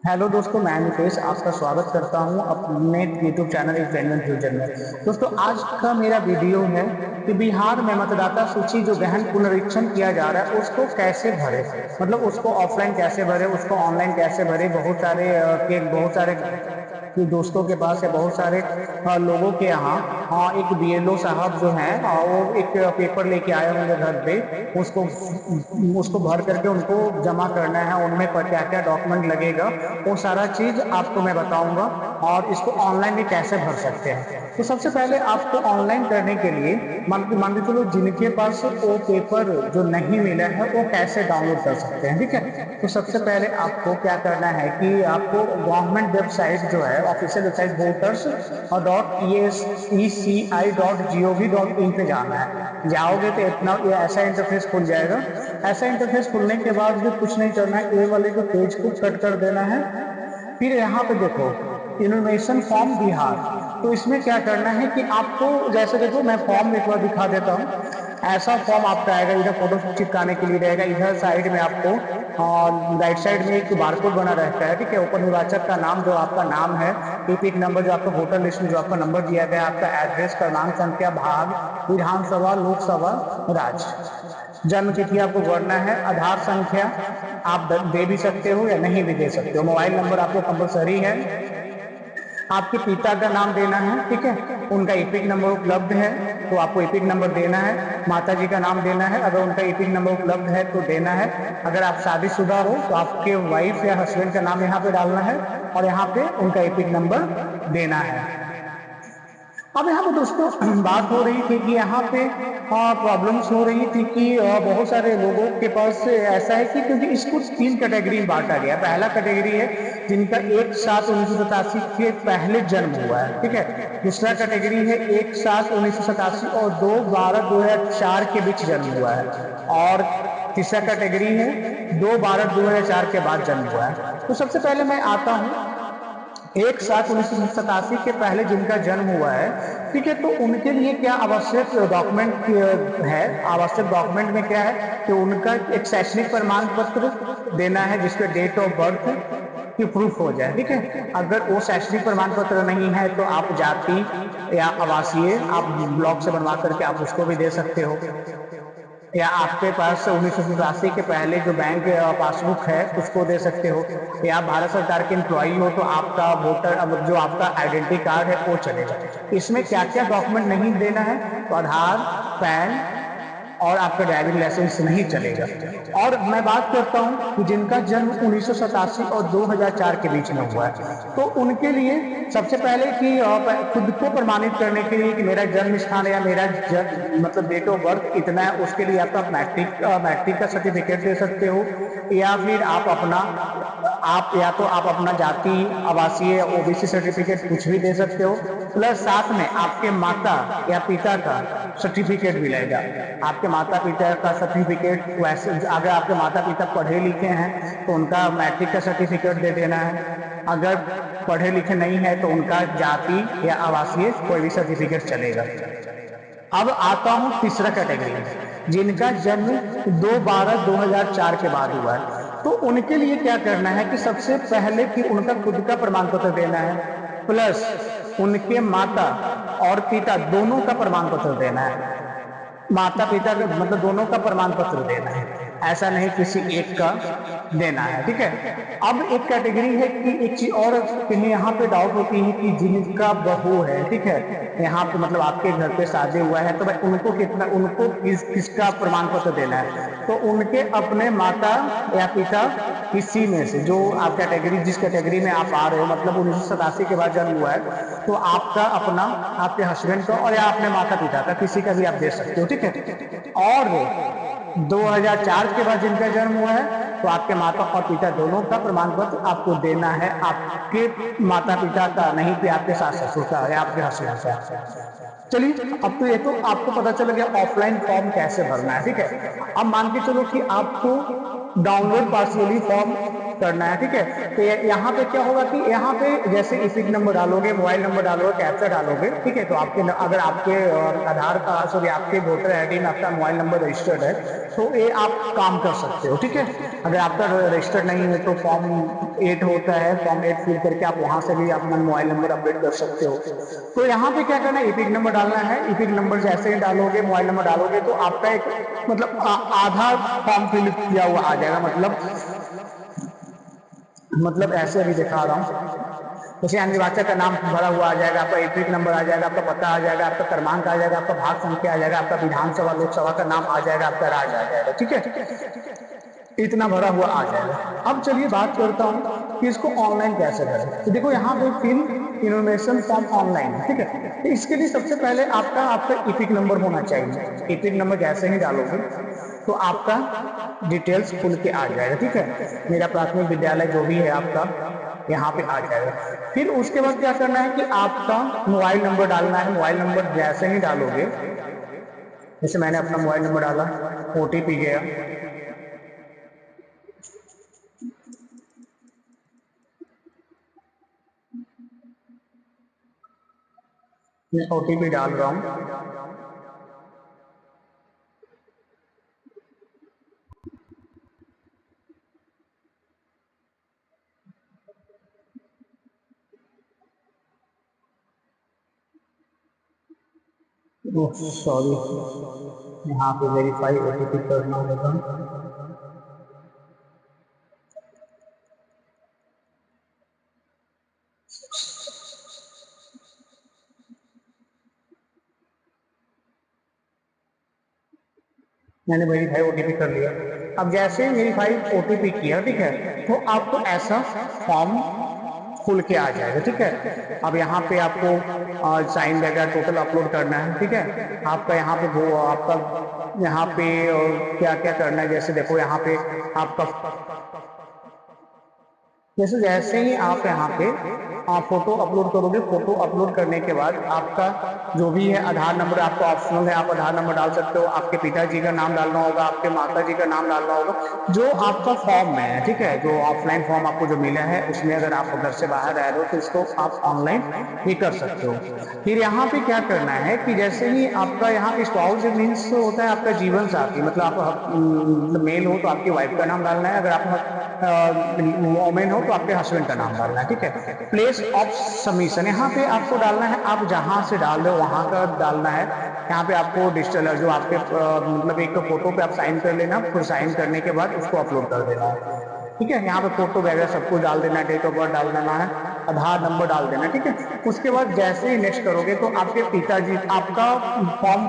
Hello दोस्तों, मैं नितेश आपका स्वागत करता हूं अपने यूट्यूब चैनल एक जेन्युइन फ्यूचर में। दोस्तों, आज का मेरा वीडियो है कि बिहार में मतदाता सूची जो गहन पुनरीक्षण किया जा रहा है उसको कैसे भरे, मतलब उसको ऑफलाइन कैसे भरे, उसको ऑनलाइन कैसे भरे। बहुत सारे कि दोस्तों के पास या बहुत सारे लोगों के यहाँ एक बीएलओ साहब जो हैं वो एक पेपर लेके आए होंगे घर पे। उसको उसको भर करके उनको जमा करना है। उनमें क्या क्या डॉक्यूमेंट लगेगा वो सारा चीज आपको मैं बताऊंगा, और इसको ऑनलाइन भी कैसे भर सकते हैं। तो सबसे पहले आपको ऑनलाइन करने के लिए मान के चलो जिनके पास वो पेपर जो नहीं मिला है वो कैसे डाउनलोड कर सकते हैं, ठीक है। तो सबसे पहले आपको क्या करना है कि आपको गवर्नमेंट वेबसाइट जो है, ऑफिशियल वेबसाइट वोटर्स .eci.gov.in पे जाना है। जाओगे तो इतना ये ऐसा इंटरफेस खुल जाएगा। ऐसा इंटरफेस खुलने के बाद भी कुछ नहीं करना है, ए वाले जो पेज को कट कर देना है। फिर यहाँ पे देखो इनोवेशन फॉर्म बिहार। तो इसमें क्या करना है कि आपको जैसे देखो मैं फॉर्म एक बार दिखा देता हूँ। ऐसा फॉर्म आपका आएगा, इधर फोटो चिपकाने के लिए रहेगा, इधर साइड में आपको राइट साइड में एक बारकोड बना रहता है, ठीक है। ऊपर निर्वाचक का नाम जो आपका नाम है, एपिक नंबर जो आपका वोटर लिस्ट में जो आपका नंबर दिया गया है, आपका एड्रेस, क्रमांक, संख्या, भाग, विधानसभा, लोकसभा, राज्य, जन्म तिथि आपको भरना है, आधार संख्या आप दे भी सकते हो या नहीं भी दे सकते हो, मोबाइल नंबर आपको कंपलसरी है, आपके पिता का नाम देना है, ठीक है। उनका एपिक नंबर उपलब्ध है तो आपको एपिक नंबर देना है। माता जी का नाम देना है, अगर उनका एपिक नंबर उपलब्ध है तो देना है। अगर आप शादीशुदा हो तो आपके वाइफ या हस्बैंड का नाम यहाँ पे डालना है और यहाँ पे उनका एपिक नंबर देना है। अब यहाँ पे दोस्तों बात हो रही थी कि यहाँ पे प्रॉब्लम्स हो रही थी कि बहुत सारे लोगों के पास ऐसा है कि क्योंकि इसको 3 कैटेगरी में बांटा गया। पहला कैटेगरी है जिनका 1/7/1987 के पहले जन्म हुआ है, ठीक है। दूसरा कैटेगरी है 1/7/1987 और 2/12/2004 के बीच जन्म हुआ है। और तीसरा कैटेगरी है 2/12/2004 के बाद जन्म हुआ है। तो सबसे पहले मैं आता हूँ 1/7/1987 के पहले जिनका जन्म हुआ है, ठीक है। तो उनके लिए क्या आवश्यक डॉक्यूमेंट है। आवश्यक डॉक्यूमेंट में क्या है कि उनका एक शैक्षणिक प्रमाण पत्र देना है जिसपे डेट ऑफ बर्थ की प्रूफ हो जाए, ठीक है। अगर वो शैक्षणिक प्रमाण पत्र नहीं है तो आप जाति या आवासीय आप ब्लॉक से बनवा करके आप उसको भी दे सकते हो, या आपके पास 1987 के पहले जो बैंक पासबुक है उसको दे सकते हो, या आप भारत सरकार के एम्प्लॉई हो तो आपका वोटर जो आपका आइडेंटिटी कार्ड है वो चलेगा। इसमें क्या क्या डॉक्यूमेंट नहीं देना है तो आधार, पैन और आपका ड्राइविंग लाइसेंस नहीं चलेगा। और मैं बात करता हूं कि जिनका जन्म 1987 और 2004 के बीच में हुआ है, तो उनके लिए सबसे पहले कि खुद को प्रमाणित करने के लिए कि मेरा जन्म स्थान या मेरा मतलब डेट ऑफ बर्थ इतना है, उसके लिए आप मैट्रिक का सर्टिफिकेट दे सकते हो, या फिर आप या तो आप अपना जाति, आवासीय, ओबीसी सर्टिफिकेट कुछ भी दे सकते हो। प्लस साथ में आपके माता या पिता का सर्टिफिकेट भी लगेगा। आपके माता पिता का सर्टिफिकेट, वैसे अगर आपके माता पिता पढ़े लिखे हैं तो उनका मैट्रिक का सर्टिफिकेट दे देना है। अगर पढ़े लिखे नहीं है तो उनका जाति या आवासीय कोई भी सर्टिफिकेट चलेगा। अब आता हूं तीसरा कैटेगरी में, जिनका जन्म 2/12/2004 के बाद हुआ है। तो उनके लिए क्या करना है कि सबसे पहले कि उनका खुद का प्रमाण पत्र देना है, प्लस उनके माता और पिता दोनों का प्रमाण पत्र देना है। माता पिता का मतलब दोनों का प्रमाण पत्र देना है, ऐसा नहीं किसी एक का देना है, ठीक है। अब एक कैटेगरी है कि एक चीज और कहीं यहाँ पे डाउट होती है कि जिनका बहू है, ठीक है, यहाँ पे मतलब आपके घर पे शादी हुआ है तो भाई उनको किसका प्रमाण पत्र देना है। तो उनके अपने माता या पिता किसी में से, जो आप कैटेगरी जिस कैटेगरी में आप आ रहे हो, मतलब 1987 के बाद जन्म हुआ है तो आपका अपना, आपके हस्बैंड का और या अपने माता पिता का किसी का भी आप दे सकते हो, ठीक है। और 2004 के बाद जिनका जन्म हुआ है तो आपके माता और पिता दोनों का प्रमाण पत्र आपको देना है, आपके माता पिता का नहीं कि आपके सास ससुर का या आपके हस्बैंड का। चलिए, अब तो ये तो आपको पता चल गया ऑफलाइन फॉर्म कैसे भरना है, ठीक है। अब मान के चलो कि आपको डाउनलोड पार्शियली फॉर्म करना है, ठीक है। तो यहाँ पे क्या होगा कि यहाँ पे जैसे इपिक नंबर डालोगे, मोबाइल नंबर डालोगे, कैप्चा डालोगे, ठीक है। तो आपके अगर आपके आधार कार्ड सॉरी आपके वोटर आईडी में आपका मोबाइल नंबर रजिस्टर्ड है तो ये आप काम कर सकते हो, ठीक है। अगर आपका रजिस्टर्ड नहीं है तो फॉर्म 8 होता है, फॉर्म 8 फिल करके आप वहां से भी अपना मोबाइल नंबर अपडेट कर सकते हो। तो यहाँ पे क्या करना है, इपिक नंबर डालना है। इपिक नंबर जैसे ही डालोगे, मोबाइल नंबर डालोगे तो आपका एक मतलब आधा फॉर्म फिल किया हुआ आ जाएगा। मतलब ऐसे अभी दिखा रहा हूँ, जैसे यहाँ निर्वाचक का नाम भरा हुआ आ जाएगा, आपका इपिक नंबर आ जाएगा, आपका पता आ जाएगा, आपका क्रमांक आ जाएगा, आपका भाग संख्या आ जाएगा, आपका विधानसभा लोकसभा का नाम आ जाएगा, आपका राज्य आ जाएगा, ठीक है। इतना भरा हुआ आ जाएगा। अब चलिए बात करता हूँ कि इसको ऑनलाइन कैसे करें। तो देखो यहाँ पे फिल इन्फॉर्मेशन फॉर्म ऑनलाइन, ठीक है। तो इसके लिए सबसे पहले आपका इपिक नंबर होना चाहिए। इपिक नंबर जैसे ही डालोगे तो आपका डिटेल्स खुल के आ जाएगा, ठीक है। मेरा प्राथमिक विद्यालय जो भी है आपका यहाँ पे आ जाएगा। फिर उसके बाद क्या करना है कि आपका मोबाइल नंबर डालना है। मोबाइल नंबर जैसे ही डालोगे, जैसे मैंने अपना मोबाइल नंबर डाला, ओटीपी गया, मैं ओटीपी डाल रहा हूँ। सॉरी, यहाँ पे वेरीफाई ओटीपी करना होगा। मैंने वेरीफाई ओटीपी कर लिया। अब जैसे वेरीफाई ओटीपी किया, ठीक है, तो आपको ऐसा फॉर्म खुल के आ जाएगा, ठीक है। अब यहाँ पे आपको साइन वगैरह टोटल अपलोड करना है, ठीक है। आपका यहाँ पे वो आपका यहाँ पे क्या क्या करना है, जैसे देखो यहाँ पे आपका जैसे जैसे ही आप यहाँ पे आप फोटो अपलोड करोगे, फोटो अपलोड करने के बाद आपका जो भी है आधार नंबर आपका ऑप्शनल है, आप आधार नंबर डाल सकते हो, आपके पिताजी का नाम डालना होगा, आपके माता जी का नाम डालना होगा, जो आपका फॉर्म में है, ठीक है। जो ऑफलाइन फॉर्म आपको जो मिला है उसमें अगर आप घर से बाहर रह रहे हो तो इसको आप ऑनलाइन भी कर सकते हो। फिर यहाँ पे क्या करना है कि जैसे ही आपका यहाँ पे स्पाउस मीन्स होता है आपका जीवन साथी, मतलब आप मतलब मेल हो तो आपकी वाइफ का नाम डालना है, अगर आप वोमेन हो तो आपके हस्बैंड का नाम डालना है, ठीक है। प्लेस ऑफ सबमिशन यहाँ पे आपको डालना है, आप जहां से डाल रहे हो वहां का डालना है। यहाँ पे आपको डिजिटल जो आपके मतलब एक फोटो पे आप साइन कर लेना, फिर साइन करने के बाद उसको अपलोड कर देना है, ठीक है। यहाँ पे फोटो वगैरह सब कुछ डाल देना है, डेट ऑफ बर्थ डाल देना है, आधार नंबर डाल देना है, ठीक है। उसके बाद जैसे ही नेक्स्ट करोगे तो आपके पिताजी आपका फॉर्म,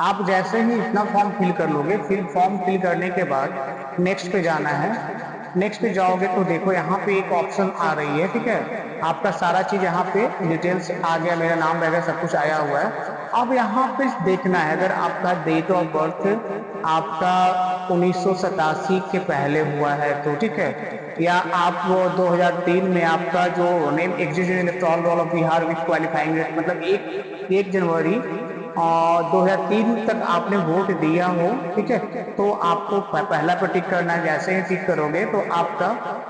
आप जैसे ही इतना फॉर्म फिल कर लोगे, फिर फॉर्म फिल करने के बाद नेक्स्ट पे जाना है। नेक्स्ट पे जाओगे तो देखो यहाँ पे एक ऑप्शन आ रही है, ठीक है। आपका सारा चीज यहाँ पे डिटेल्स आ गया, मेरा नाम वगैरह सब कुछ आया हुआ है। अब यहाँ पे देखना है अगर आपका डेट ऑफ बर्थ आपका 1987 के पहले हुआ है तो, ठीक है। या आप वो 2003 में आपका जो name exist electoral roll of Bihar with qualifying मतलब 1 जनवरी 2003 तक आपने वोट दिया हो, ठीक है। तो आपको पहला पे टिक करना है। जैसे ही टिक करोगे तो आपका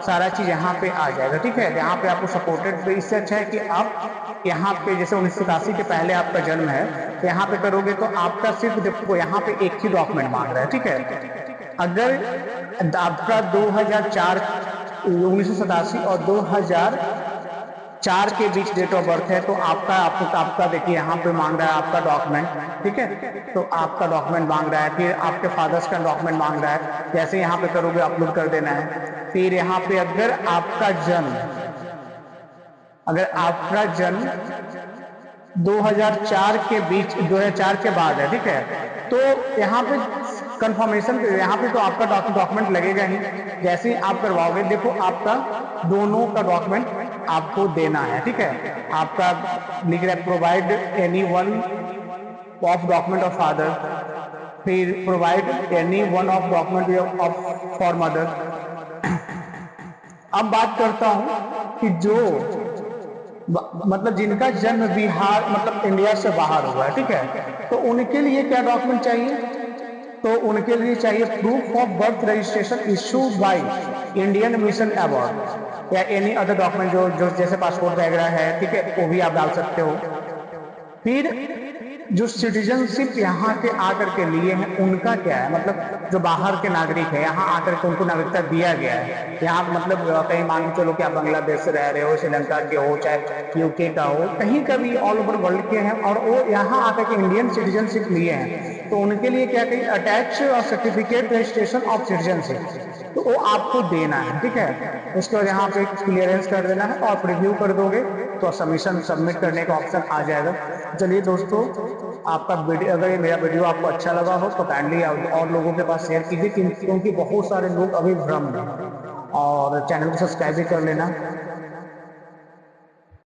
सारा चीज यहाँ पे आ जाएगा, ठीक है। यहाँ पे आपको सपोर्टेड, इससे अच्छा है कि आप यहाँ पे जैसे 1987 के पहले आपका जन्म है तो यहाँ पे करोगे तो आपका सिर्फ देखो यहाँ पे एक ही डॉक्यूमेंट मांग रहा है, ठीक है। अगर आपका 2004 1987 और 2004 के बीच डेट ऑफ बर्थ है तो आपका देखिए यहाँ पे मांग रहा है आपका डॉक्यूमेंट, ठीक है। तो आपका डॉक्यूमेंट मांग रहा है, फिर आपके फादर्स का डॉक्यूमेंट मांग रहा है। जैसे यहाँ पे करोगे अपलोड कर देना है। फिर यहाँ पे अगर आपका जन्म 2004 के बीच 2004 के बाद है, ठीक है, तो यहाँ पे कंफर्मेशन यहाँ पे तो आपका डॉक्यूमेंट लगेगा ही। जैसे ही आप करवाओगे देखो आपका दोनों का डॉक्यूमेंट आपको देना है, ठीक है। आपका लिख रहा है provide any one of document of father, फिर provide any one of document of for mother. अब बात करता हूं कि जो मतलब जिनका जन्म बिहार मतलब इंडिया से बाहर हुआ है, ठीक है, तो उनके लिए क्या डॉक्यूमेंट चाहिए। तो उनके लिए चाहिए proof of birth registration issued by Indian mission award या एनी अदर डॉक्यूमेंट जो जो जैसे पासपोर्ट वगैरह है, ठीक है, वो भी आप डाल सकते हो। फिर जो सिटीजनशिप यहाँ के आकर के लिए हैं उनका क्या है, मतलब जो बाहर के नागरिक है यहाँ आकर के उनको नागरिकता दिया गया है, यहाँ मतलब कहीं मान के चलो कि आप बांग्लादेश से रह रहे हो, श्रीलंका के हो, चाहे यूके का हो, कहीं का भी ऑल ओवर वर्ल्ड के हैं और वो यहाँ आकर के इंडियन सिटीजनशिप लिए हैं, तो उनके लिए क्या कहीं attach certificate registration of citizenship, तो वो आपको देना है, ठीक है। उसके बाद यहाँ पे क्लियरेंस कर देना है और प्रीव्यू कर दोगे तो सबमिशन सबमिट करने का ऑप्शन आ जाएगा। चलिए दोस्तों, आपका वीडियो, अगर ये मेरा वीडियो आपको अच्छा लगा हो तो काइंडली और लोगों के पास शेयर कीजिए, क्योंकि बहुत सारे लोग अभी भ्रम में, और चैनल को सब्सक्राइब भी कर लेना।